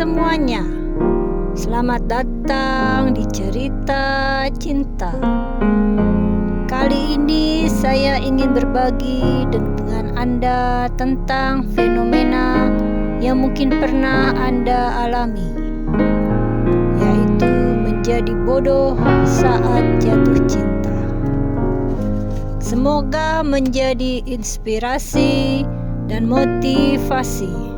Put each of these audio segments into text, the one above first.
semuanya, selamat datang di cerita cinta. Kali ini saya ingin berbagi dengan Anda tentang fenomena yang mungkin pernah Anda alami, yaitu menjadi bodoh saat jatuh cinta. Semoga menjadi inspirasi dan motivasi.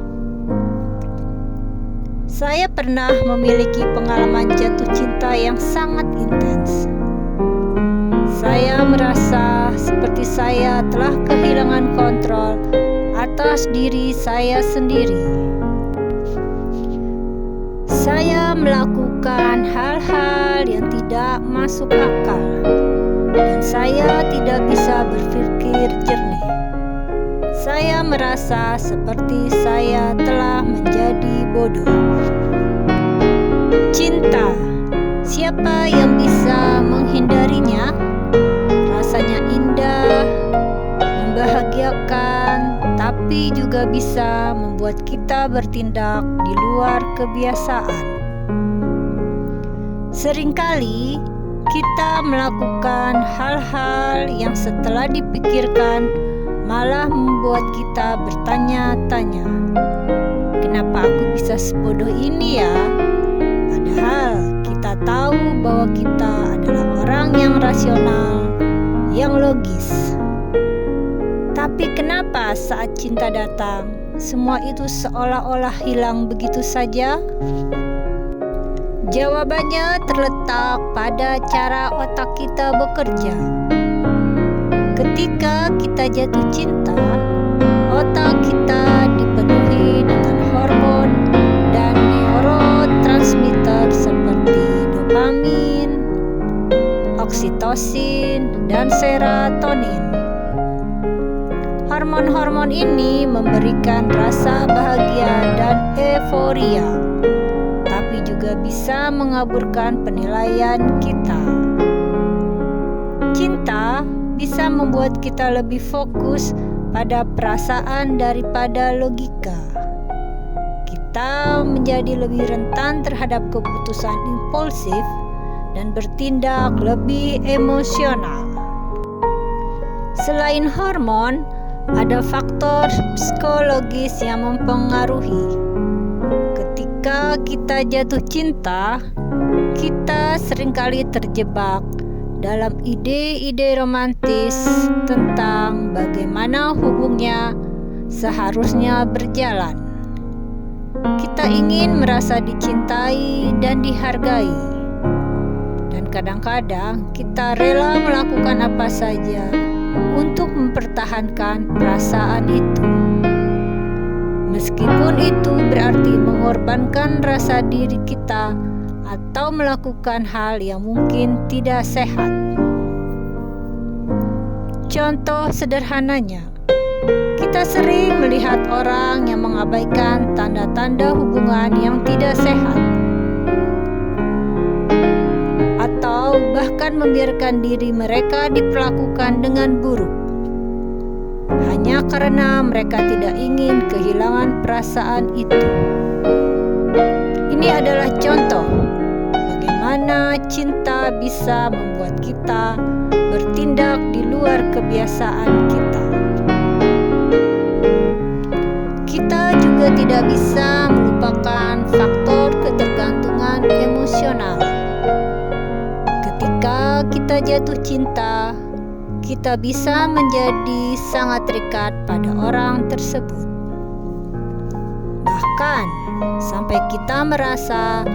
Saya pernah memiliki pengalaman jatuh cinta yang sangat intens. Saya merasa seperti saya telah kehilangan kontrol atas diri saya sendiri. Saya melakukan hal-hal yang tidak masuk akal, dan saya tidak bisa berpikir jernih. Saya merasa seperti saya telah menjadi bodoh. Cinta, siapa yang bisa menghindarinya? Rasanya indah, membahagiakan, tapi juga bisa membuat kita bertindak di luar kebiasaan. Seringkali kita melakukan hal-hal yang setelah dipikirkan malah membuat kita bertanya-tanya, kenapa aku bisa sebodoh ini ya? Padahal kita tahu bahwa kita adalah orang yang rasional, yang logis. Tapi kenapa saat cinta datang, semua itu seolah-olah hilang begitu saja? Jawabannya terletak pada cara otak kita bekerja. Ketika kita jatuh cinta, otak kita dipenuhi dengan hormon dan neurotransmitter seperti dopamin, oksitosin, dan serotonin. Hormon-hormon ini memberikan rasa bahagia dan euforia, tapi juga bisa mengaburkan penilaian kita. Cinta bisa membuat kita lebih fokus pada perasaan daripada logika. Kita menjadi lebih rentan terhadap keputusan impulsif dan bertindak lebih emosional. Selain hormon, ada faktor psikologis yang mempengaruhi. Ketika kita jatuh cinta, kita seringkali terjebak dalam ide-ide romantis tentang bagaimana hubungannya seharusnya berjalan. Kita ingin merasa dicintai dan dihargai, dan kadang-kadang kita rela melakukan apa saja untuk mempertahankan perasaan itu. Meskipun itu berarti mengorbankan rasa diri kita atau melakukan hal yang mungkin tidak sehat. Contoh sederhananya, kita sering melihat orang yang mengabaikan tanda-tanda hubungan yang tidak sehat, atau bahkan membiarkan diri mereka diperlakukan dengan buruk, hanya karena mereka tidak ingin kehilangan perasaan itu. Ini adalah contoh bagaimana cinta bisa membuat kita bertindak di luar kebiasaan kita. Kita juga tidak bisa melupakan faktor ketergantungan emosional. Ketika kita jatuh cinta, kita bisa menjadi sangat terikat pada orang tersebut. Bahkan sampai kita merasa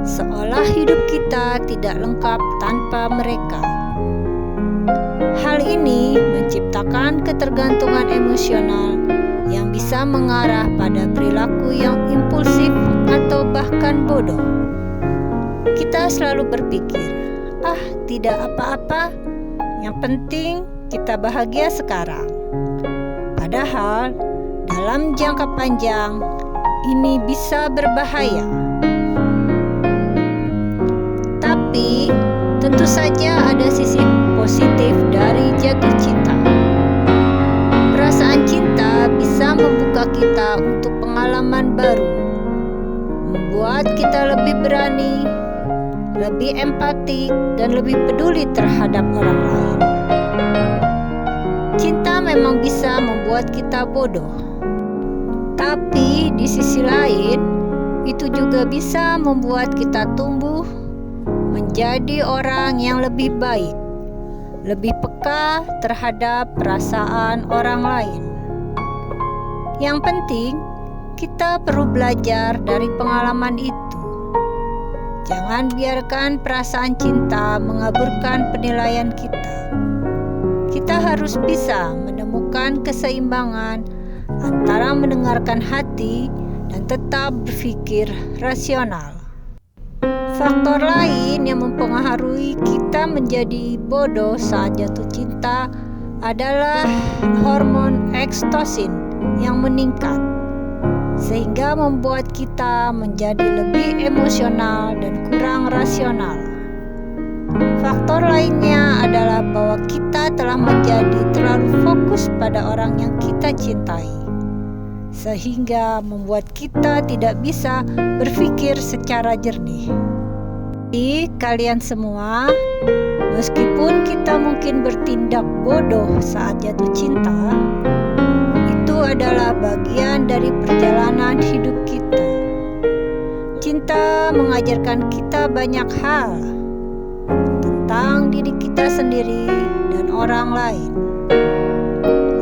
seolah hidup kita tidak lengkap tanpa mereka. Hal ini menciptakan ketergantungan emosional yang bisa mengarah pada perilaku yang impulsif atau bahkan bodoh. Kita selalu berpikir, tidak apa-apa, yang penting kita bahagia sekarang. Padahal dalam jangka panjang ini bisa berbahaya. Tapi tentu saja ada sisi positif dari jatuh cinta. Perasaan cinta bisa membuka kita untuk pengalaman baru, membuat membuat kita lebih berani, lebih empatik, dan lebih peduli terhadap orang lain. Cinta memang bisa membuat kita bodoh, tapi di sisi lain, itu juga bisa membuat kita tumbuh menjadi orang yang lebih baik, lebih peka terhadap perasaan orang lain. Yang penting, kita perlu belajar dari pengalaman itu. Jangan biarkan perasaan cinta mengaburkan penilaian kita. Kita harus bisa menemukan keseimbangan antara mendengarkan hati dan tetap berpikir rasional. Faktor lain yang mempengaruhi kita menjadi bodoh saat jatuh cinta adalah hormon oksidasi yang meningkat, sehingga membuat kita menjadi lebih emosional dan kurang rasional. Faktor lainnya adalah bahwa kita telah menjadi terlalu fokus pada orang yang kita cintai, sehingga membuat kita tidak bisa berpikir secara jernih. Jadi kalian semua, meskipun kita mungkin bertindak bodoh saat jatuh cinta, itu adalah bagian dari perjalanan hidup kita. Cinta mengajarkan kita banyak hal tentang diri kita sendiri dan orang lain.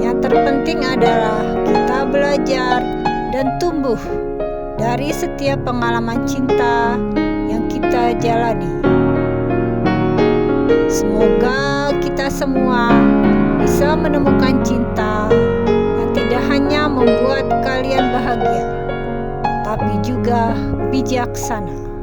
Yang terpenting adalah kita belajar dan tumbuh dari setiap pengalaman cinta yang kita jalani. Semoga kita semua bisa menemukan cinta yang tidak hanya membuat kalian bahagia, tapi juga bijaksana.